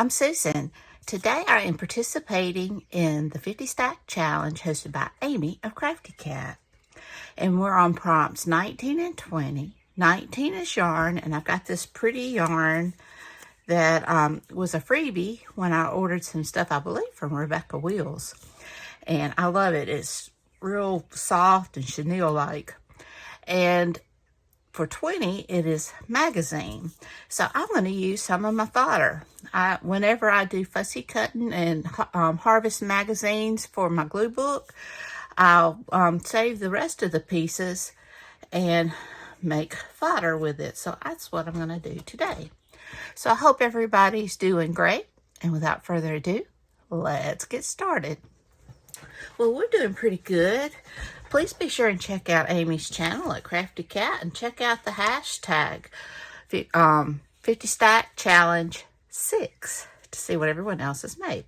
I'm Susan. Today I am participating in the 50 Stack Challenge hosted by Amy of Crafty Cat. And we're on prompts 19 and 20. 19 is yarn, and I've got this pretty yarn that was a freebie when I ordered some stuff, I believe, from Rebecca Wheels. And I love it. It's real soft and chenille-like. And for 20, it is magazine. So I'm going to use some of my fodder. Whenever I do fussy cutting and harvest magazines for my glue book, I'll save the rest of the pieces and make fodder with it. So that's what I'm going to do today. So I hope everybody's doing great. And without further ado, let's get started. Well, we're doing pretty good. Please be sure and check out Amy's channel at Crafty Cat and check out the hashtag 50 Stack Challenge 6 to see what everyone else has made.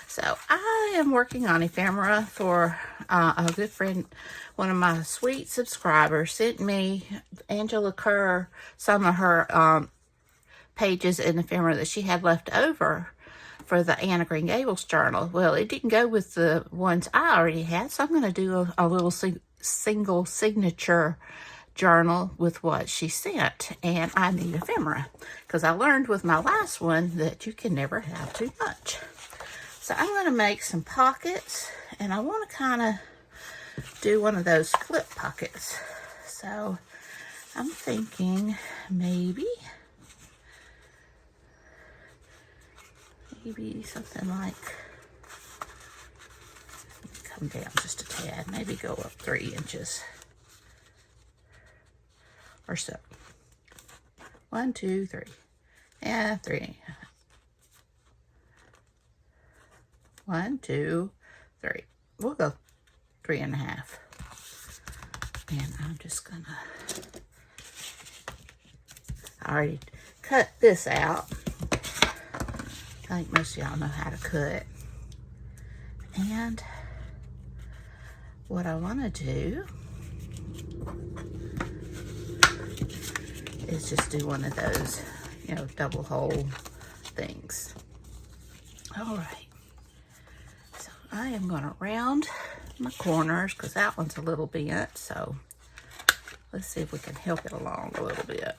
So I am working on ephemera for a good friend. One of my sweet subscribers sent me, Angela Kerr, some of her pages in ephemera that she had left over for the Anna Green Gables journal. Well, it didn't go with the ones I already had, so I'm going to do a little single signature journal with what she sent. And I need ephemera because I learned with my last one that you can never have too much. So I'm going to make some pockets, and I want to kind of do one of those flip pockets. So I'm thinking maybe something like, come down just a tad, maybe go up 3 inches or so. 1, 2, 3. Yeah, 3. 1, 2, 3. We'll go 3.5. And I'm just gonna, I already cut this out. I think most of y'all know how to cut. And what I want to do is just do one of those, double hole things. All right. So I am going to round my corners because that one's a little bent. So let's see if we can help it along a little bit.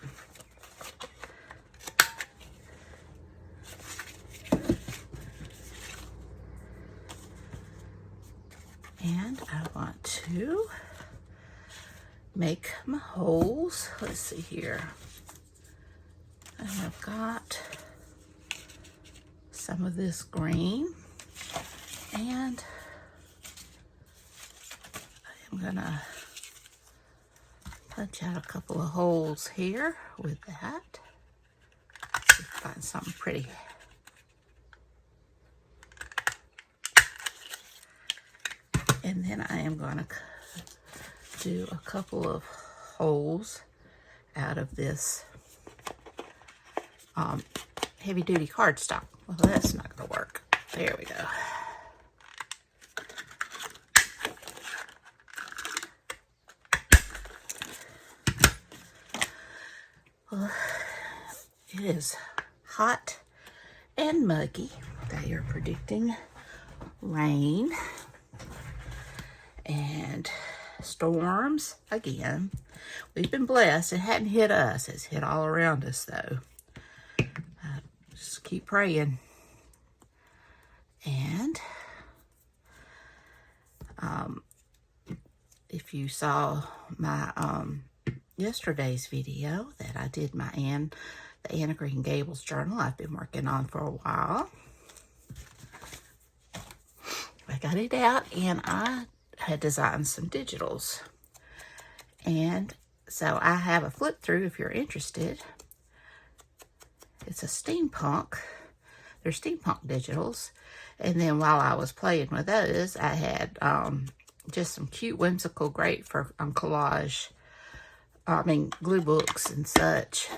And I want to make my holes. Let's see here. I have got some of this green, and I am gonna punch out a couple of holes here with that. Let's see if I find something pretty. And then I am going to do a couple of holes out of this heavy duty cardstock. Well, that's not going to work. There we go. Well, it is hot and muggy. They are predicting rain and storms again. We've been blessed. It hadn't hit us. It's hit all around us, though. Just keep praying. And if you saw my yesterday's video that I did the Anna Green Gables journal I've been working on for a while. I got it out, and I had designed some digitals, and so I have a flip through if you're interested. It's a steampunk. They're steampunk digitals, and then while I was playing with those, I had just some cute, whimsical, great for collage. Glue books and such.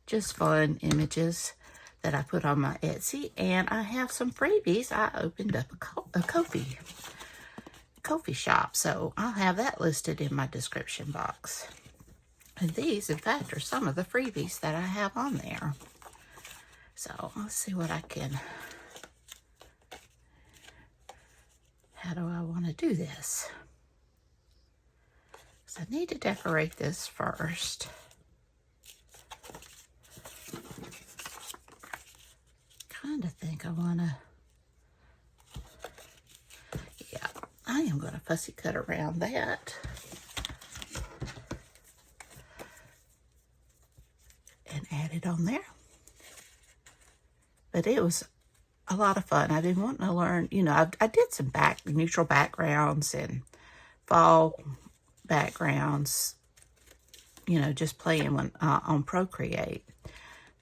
Just fun images that I put on my Etsy, and I have some freebies. I opened up a Ko-fi shop, so I'll have that listed in my description box. And these, in fact, are some of the freebies that I have on there. So let's see what I can, how do I want to do this? So I need to decorate this first. Kind of think I want to, yeah, I am going to fussy cut around that. And add it on there. But it was a lot of fun. I've been wanting to learn, you know, I did some neutral backgrounds and fall backgrounds, you know, just playing on Procreate.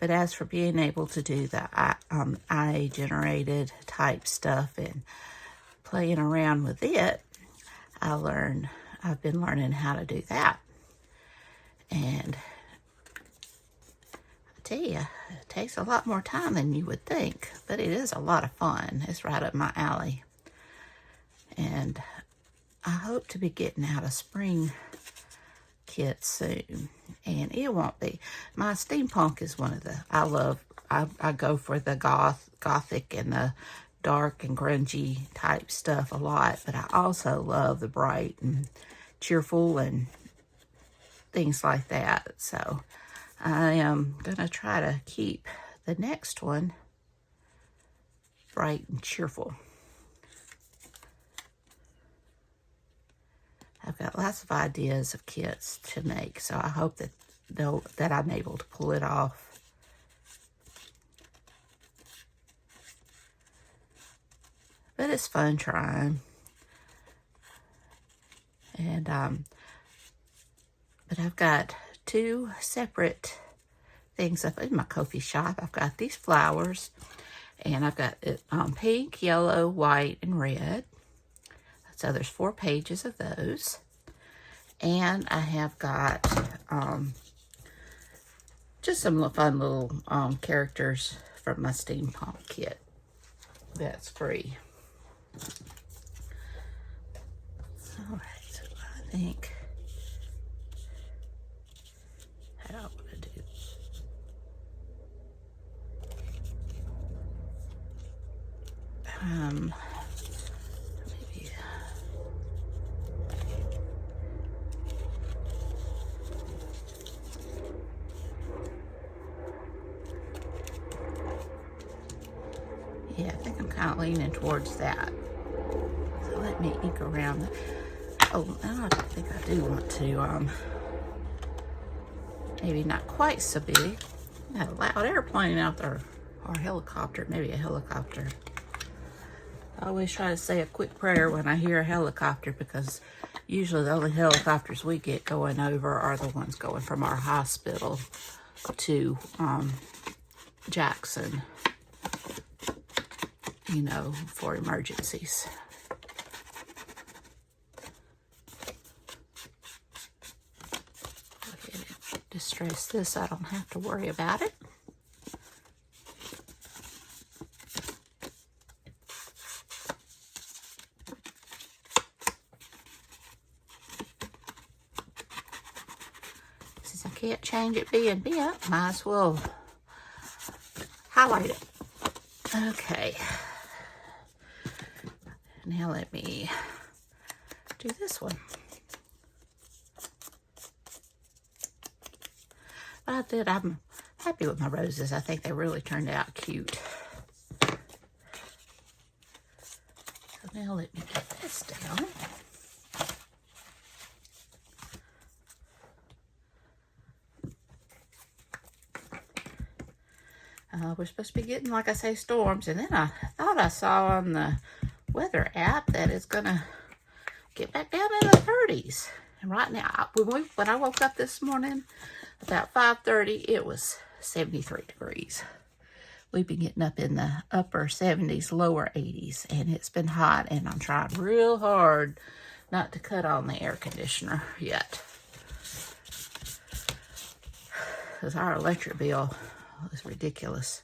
But as for being able to do the AI generated type stuff and playing around with it, I've been learning how to do that. And I tell you, it takes a lot more time than you would think, but it is a lot of fun. It's right up my alley. And I hope to be getting out a spring kit soon. And it won't be, my steampunk is one of the, I go for the gothic and the dark and grungy type stuff a lot, but I also love the bright and cheerful and things like that. So I am going to try to keep the next one bright and cheerful. I've got lots of ideas of kits to make, so I hope that I'm able to pull it off. But it's fun trying. And but I've got two separate things up in my Ko-fi shop. I've got these flowers, and I've got it pink, yellow, white, and red. So there's 4 pages of those. And I have got just some fun little characters from my steampunk kit that's free. All right, so I think how I want to do. Maybe. Yeah, I think I'm kind of leaning towards that. So let me ink around. Oh, I think I do want to, maybe not quite so big. Got a loud airplane out there, or a helicopter, maybe a helicopter. I always try to say a quick prayer when I hear a helicopter, because usually the only helicopters we get going over are the ones going from our hospital to Jackson, you know, for emergencies. Go ahead and distress this so I don't have to worry about it. Since I can't change it being bent, might as well highlight it. Okay. Now let me do this one. But I'm happy with my roses. I think they really turned out cute. So now let me get this down. We're supposed to be getting, like I say, storms. And then I thought I saw on the weather app that it's going to get back down in the 30s. And right now, when I woke up this morning, about 5:30, it was 73 degrees. We've been getting up in the upper 70s, lower 80s, and it's been hot, and I'm trying real hard not to cut on the air conditioner yet, because our electric bill is ridiculous.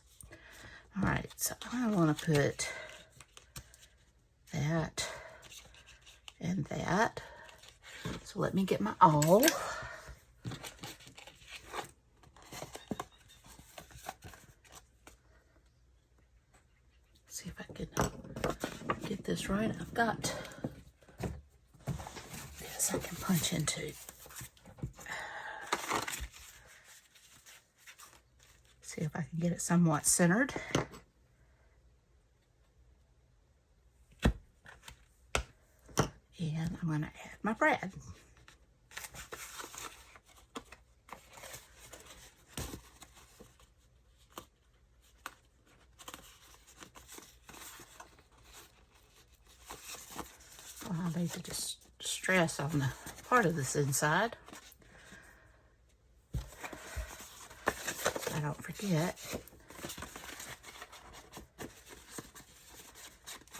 All right, so I want to put that and that. So let me get my awl. can get this right. I've got this I can punch into. See if I can get it somewhat centered. And I'm going to add my brad. Well, I need to just stress on the part of this inside so I don't forget.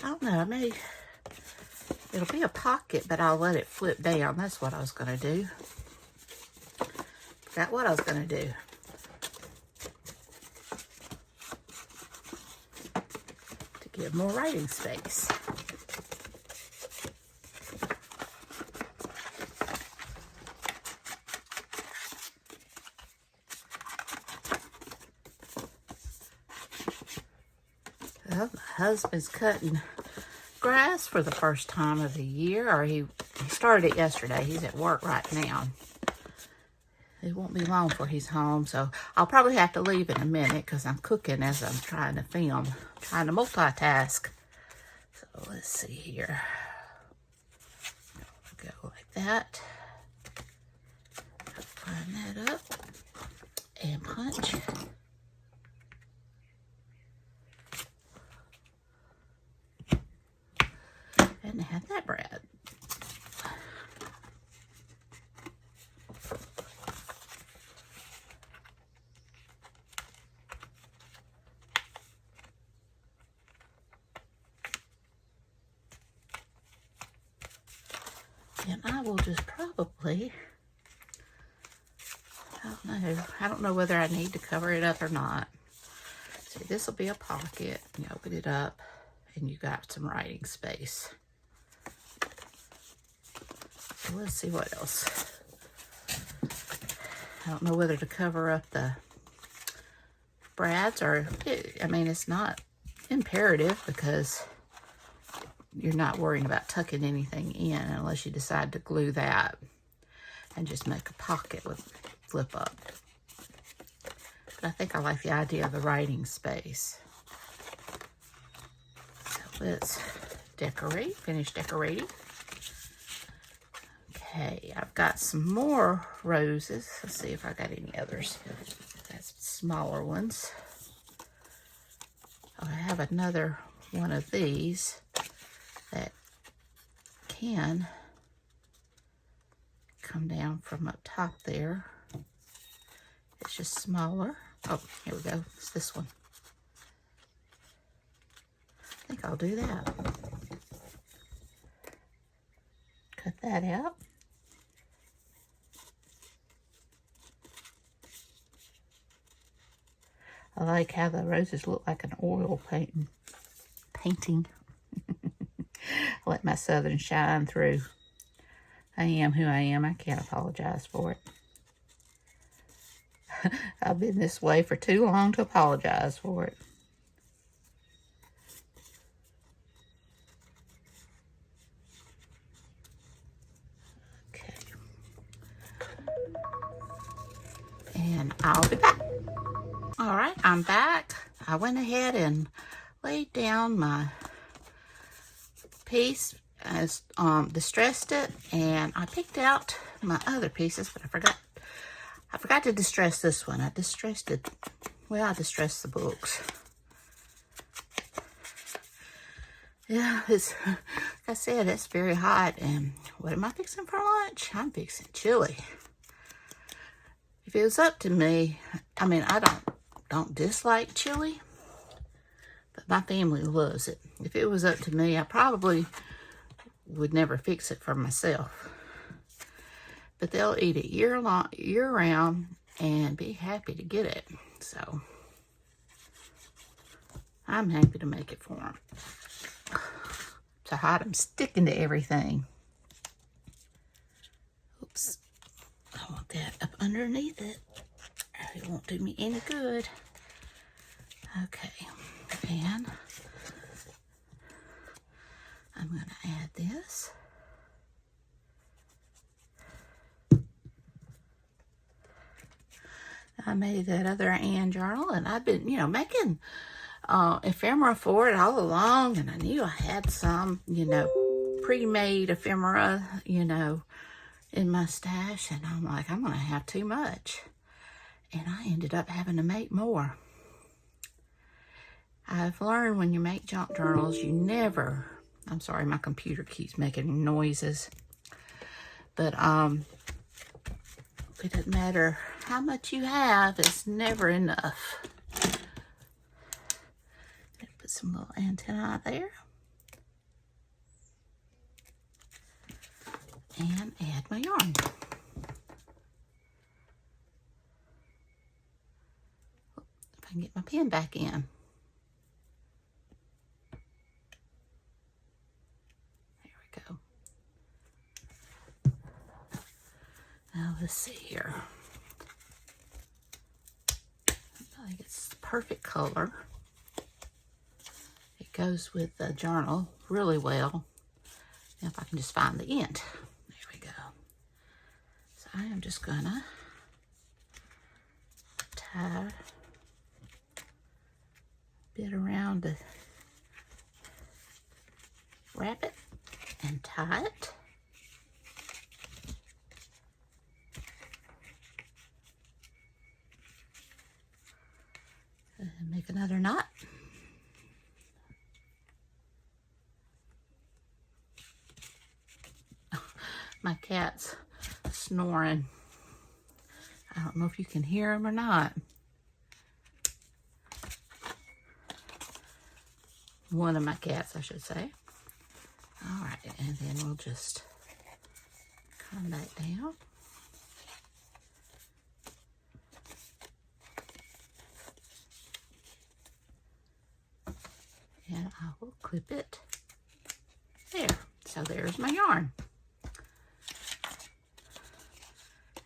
I don't know, maybe it'll be a pocket, but I'll let it flip down. That's what I was going to do. Forgot what I was going to do. To give more writing space. Well, my husband's cutting grass for the first time of the year, or he started it yesterday. He's at work right now. It won't be long before he's home, so I'll probably have to leave in a minute because I'm cooking as I'm trying to film, trying to multitask. So let's see here. Go like that. Line that up and punch. And have that brad. And I will just probably, I don't know whether I need to cover it up or not. See, this will be a pocket. You open it up and you got some writing space. So let's see what else. I don't know whether to cover up the brads or, I mean, it's not imperative because you're not worrying about tucking anything in unless you decide to glue that and just make a pocket with flip up. But I think I like the idea of the writing space. So let's decorate, finish decorating. Okay, I've got some more roses. Let's see if I got any others. That's smaller ones. I have another one of these that can come down from up top there. It's just smaller. Oh, here we go. It's this one. I think I'll do that. Cut that out. I like how the roses look like an oil painting. I let my southern shine through. I am who I am. I can't apologize for it. I've been this way for too long to apologize for it. Okay. And I'll be back. All right, I'm back. I went ahead and laid down my piece, as distressed it, and I picked out my other pieces, but I forgot to distress this one. I distressed it. Well, I distressed the books. Yeah, it's, like I said, it's very hot, and what am I fixing for lunch? I'm fixing chili. If it was up to me, I mean, I don't dislike chili, but my family loves it. If it was up to me, I probably would never fix it for myself. But they'll eat it year round and be happy to get it. So I'm happy to make it for them. So hot, I'm sticking to everything. Oops. I want that up underneath it. It won't do me any good. Okay. And I'm going to add this. I made that other Anne journal, and I've been, making ephemera for it all along, and I knew I had some, pre-made ephemera, in my stash, and I'm like, I'm going to have too much. And I ended up having to make more. I've learned when you make junk journals, you never, I'm sorry, my computer keeps making noises, but it doesn't matter how much you have, it's never enough. Put some little antennae there. And add my yarn. If I can get my pen back in. There we go. Now let's see here. I think it's the perfect color. It goes with the journal really well. Now if I can just find the end. There we go. So I am just gonna tie a bit around to wrap it and tie it. And make another knot. My cat's snoring. I don't know if you can hear him or not. One of my cats, I should say. All right, and then we'll just come back down. And I will clip it there. So there's my yarn.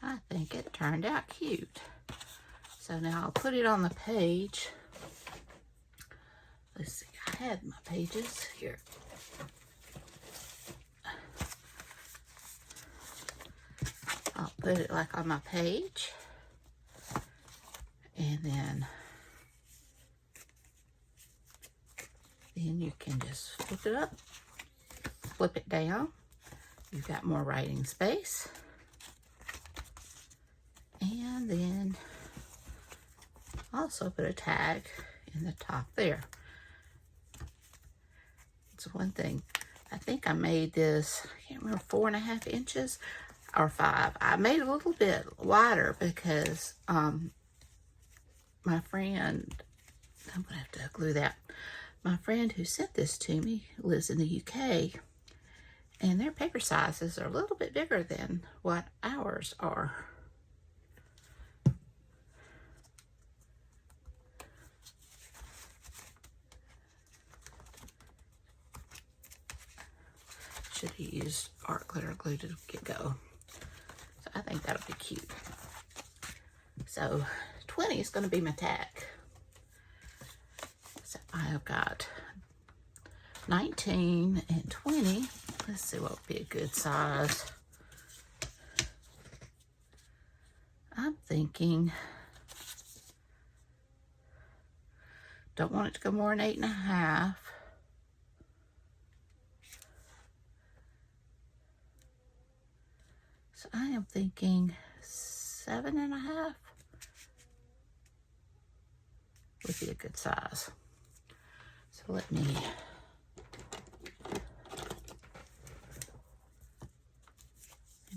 I think it turned out cute. So now I'll put it on the page. Let's see, I had my pages here. I'll put it like on my page. And then you can just flip it up, flip it down. You've got more writing space. And then also put a tag in the top there. It's one thing. I think I made this, I can't remember, 4.5 inches or 5. I made it a little bit wider because my friend, I'm gonna have to glue that. My friend who sent this to me lives in the UK, and their paper sizes are a little bit bigger than what ours are. Should have used art glitter glue to get go. So I think that'll be cute. So 20 is going to be my tag. So I have got 19 and 20. Let's see what would be a good size. I'm thinking, don't want it to go more than 8.5. So I am thinking 7.5 would be a good size. So let me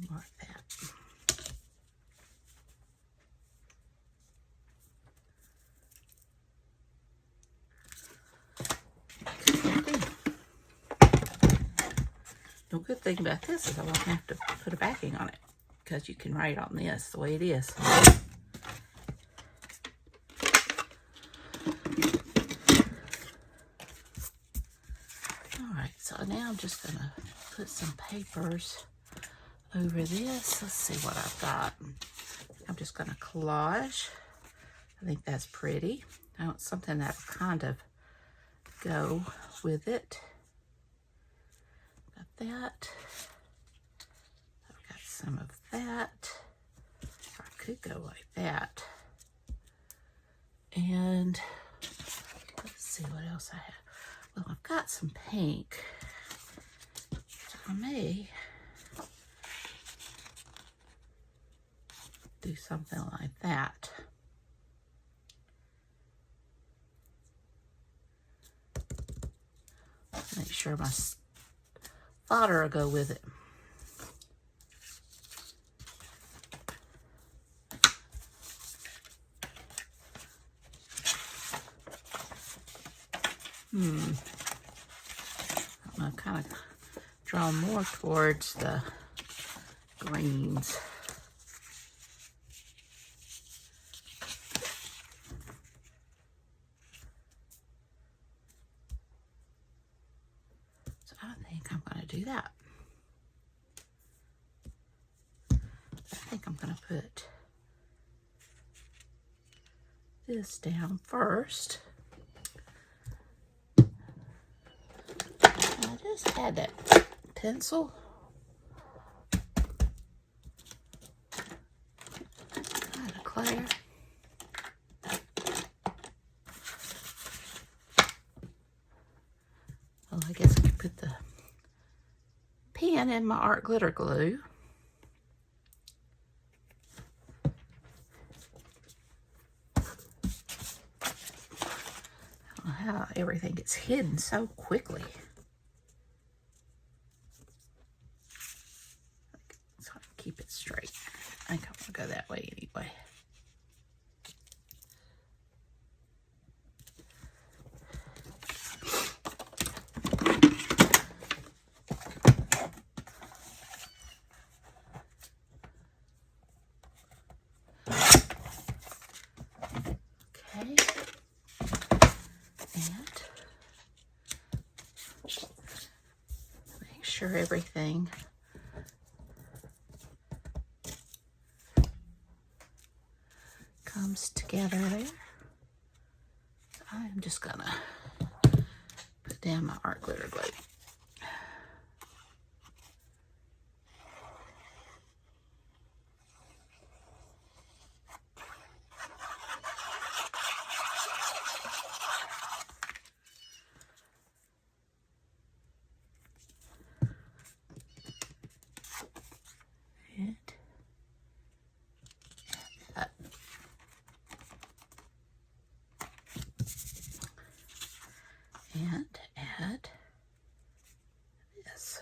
mark that. The good thing about this is I won't have to put a backing on it because you can write on this the way it is. Alright, so now I'm just going to put some papers over this. Let's see what I've got. I'm just going to collage. I think that's pretty. I want something that will kind of go with it. that. I've got some of that. Or I could go like that. And let's see what else I have. Well, I've got some pink. So I may do something like that. Make sure my fodder will go with it. I'm going to kind of draw more towards the greens. So I think I'm going to do that. I think I'm going to put this down first. I just had that pencil. I declare. Well, I guess I could put the pen in my art glitter glue. I don't know how everything gets hidden so quickly. So I can keep it straight. I think I'm gonna go that way anyway. Make sure everything comes together there. So I'm just gonna put down my art glitter glue. And add this.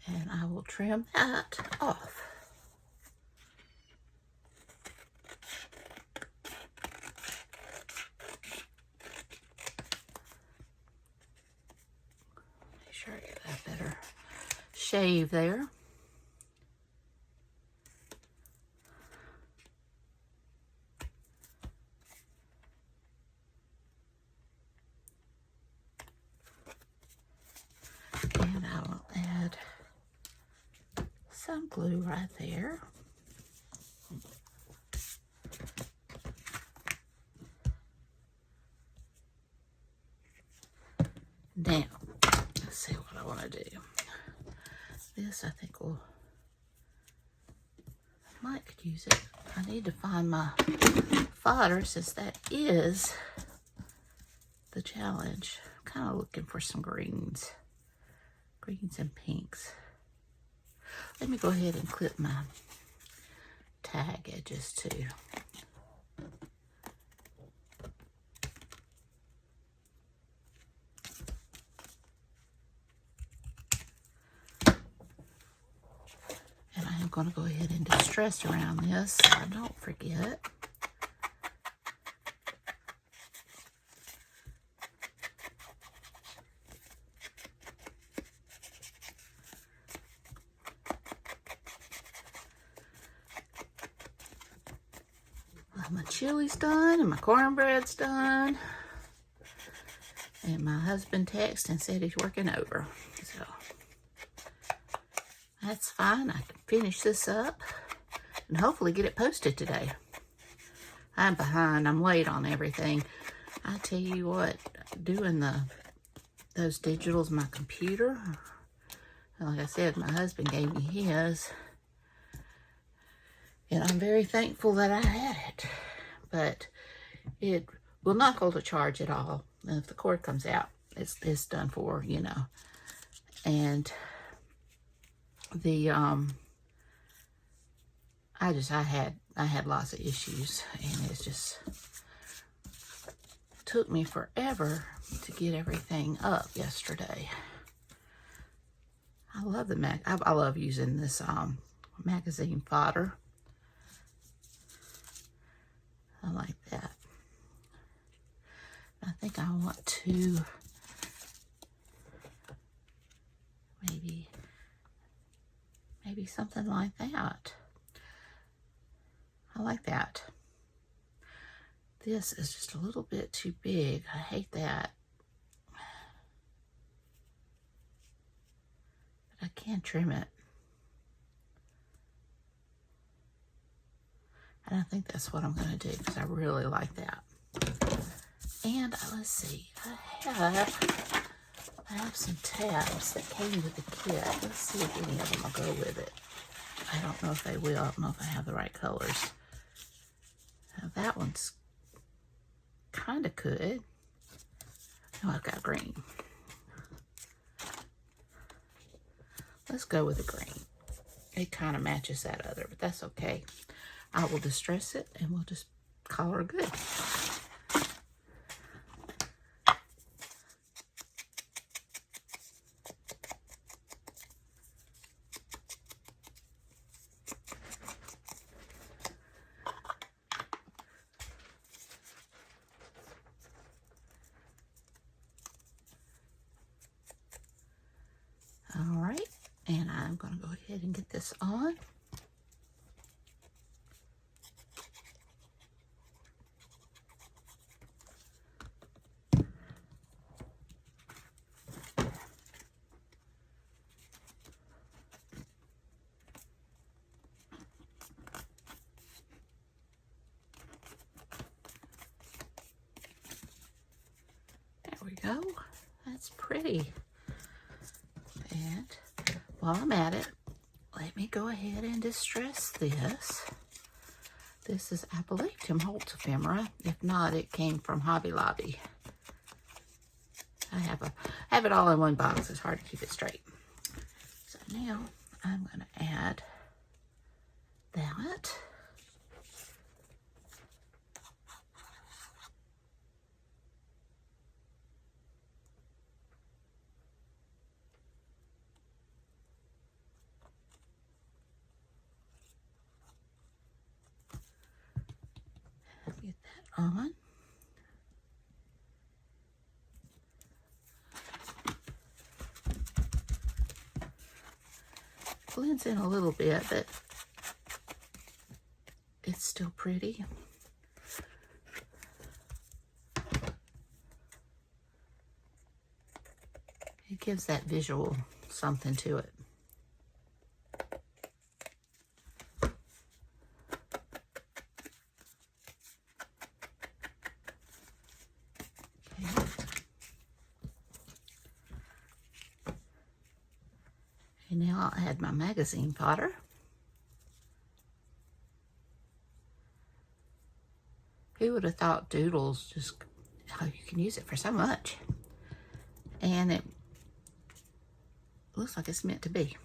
And I will trim that off. Make sure I get a better shave there. And I will add some glue right there. Now, let's see what I want to do. This I think will, I might could use it. I need to find my fodder since that is the challenge. I'm kind of looking for some greens and pinks. Let me go ahead and clip my tag edges too. And I am going to go ahead and distress around this so I don't forget. My chili's done and my cornbread's done. And my husband texted and said he's working over. So that's fine. I can finish this up and hopefully get it posted today. I'm behind. I'm late on everything. I tell you what, doing the those digitals on my computer. And like I said, my husband gave me his. And I'm very thankful that I had it. But it will not hold a charge at all. And if the cord comes out, it's done for, you know. And the I had lots of issues, and it just took me forever to get everything up yesterday. I love the I love using this magazine fodder. I like that. I think I want to maybe something like that. I like that. This is just a little bit too big. I hate that. But I can trim it. And I think that's what I'm going to do because I really like that. And let's see, I have some tabs that came with the kit. Let's see if any of them will go with it. I don't know if they will. I don't know if I have the right colors. Now that one's kind of could. Oh, I've got green. Let's go with the green. It kind of matches that other, but that's okay. I will distress it and we'll just call her good. All right, and I'm going to go ahead and get this on. There we go. That's pretty. And while I'm at it, let me go ahead and distress this. This is, I believe, Tim Holtz ephemera. If not, it came from Hobby Lobby. I have it all in one box. It's hard to keep it straight. So now I'm going to add that. Get that on. Blends in a little bit, but it's still pretty. It gives that visual something to it. And now I'll add my magazine fodder. Who would have thought doodles just, oh, you can use it for so much. And it looks like it's meant to be.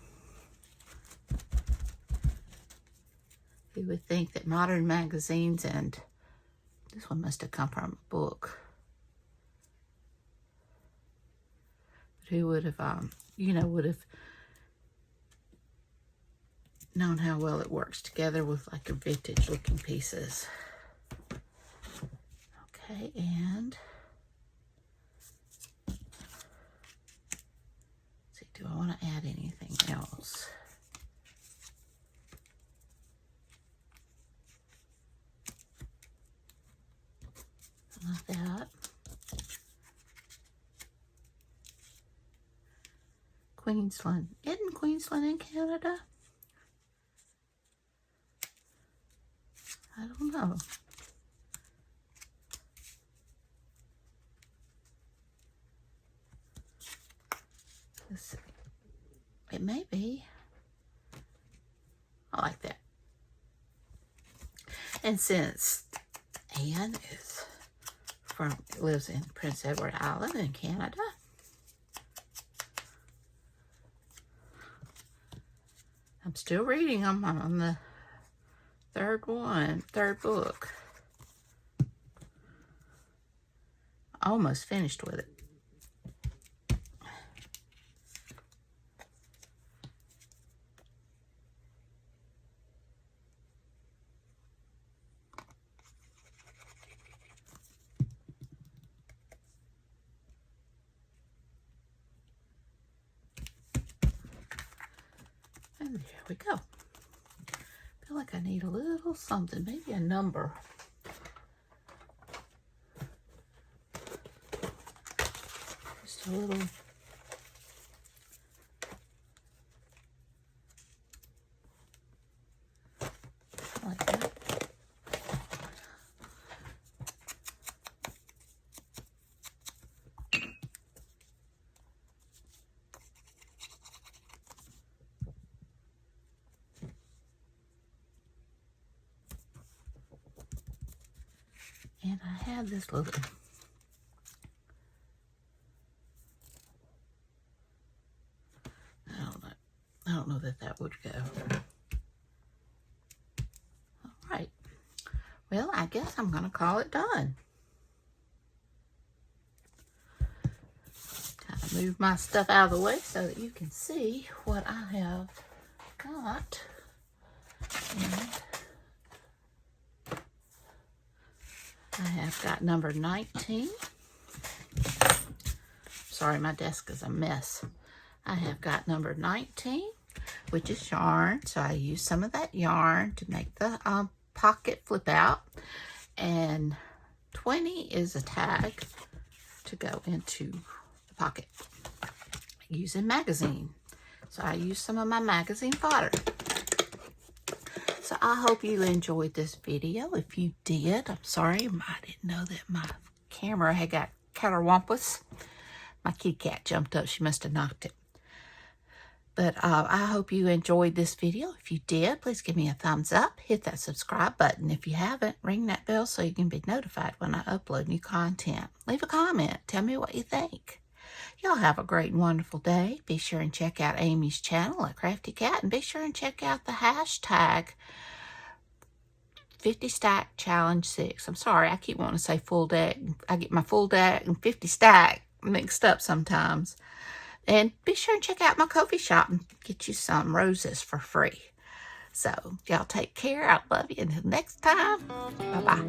You would think that modern magazines, and this one must have come from a book. But who would have, you know, would have known how well it works together with like your vintage looking pieces. Okay, and let's see, do I want to add anything else? Like that. Queensland. Isn't Queensland in Canada? I don't know. Let's see. It may be. I like that. And since Anne lives in Prince Edward Island in Canada, I'm still reading them. I'm on the third book. Almost finished with it. And there we go. I feel like I need a little something, maybe a number. Just a little. Like that. And I have this little I don't know that would go. All right. Well, I guess I'm going to call it done. Kind of move my stuff out of the way so that you can see what I have got. And I have got number 19. Sorry, my desk is a mess. I have got number 19, which is yarn. So I use some of that yarn to make the pocket flip out. And 20 is a tag to go into the pocket using magazine. So I use some of my magazine fodder. So I hope you enjoyed this video. If you did, I'm sorry. I didn't know that my camera had got catterwampus. My kitty cat jumped up. She must have knocked it. But I hope you enjoyed this video. If you did, please give me a thumbs up. Hit that subscribe button. If you haven't, ring that bell so you can be notified when I upload new content. Leave a comment. Tell me what you think. Y'all have a great and wonderful day. Be sure and check out Amy's channel at Crafty Cat. And be sure and check out the hashtag 50 Stack Challenge 6. I'm sorry, I keep wanting to say full deck. I get my full deck and 50 stack mixed up sometimes. And be sure and check out my coffee shop and get you some roses for free. So, y'all take care. I love you. Until next time, bye-bye.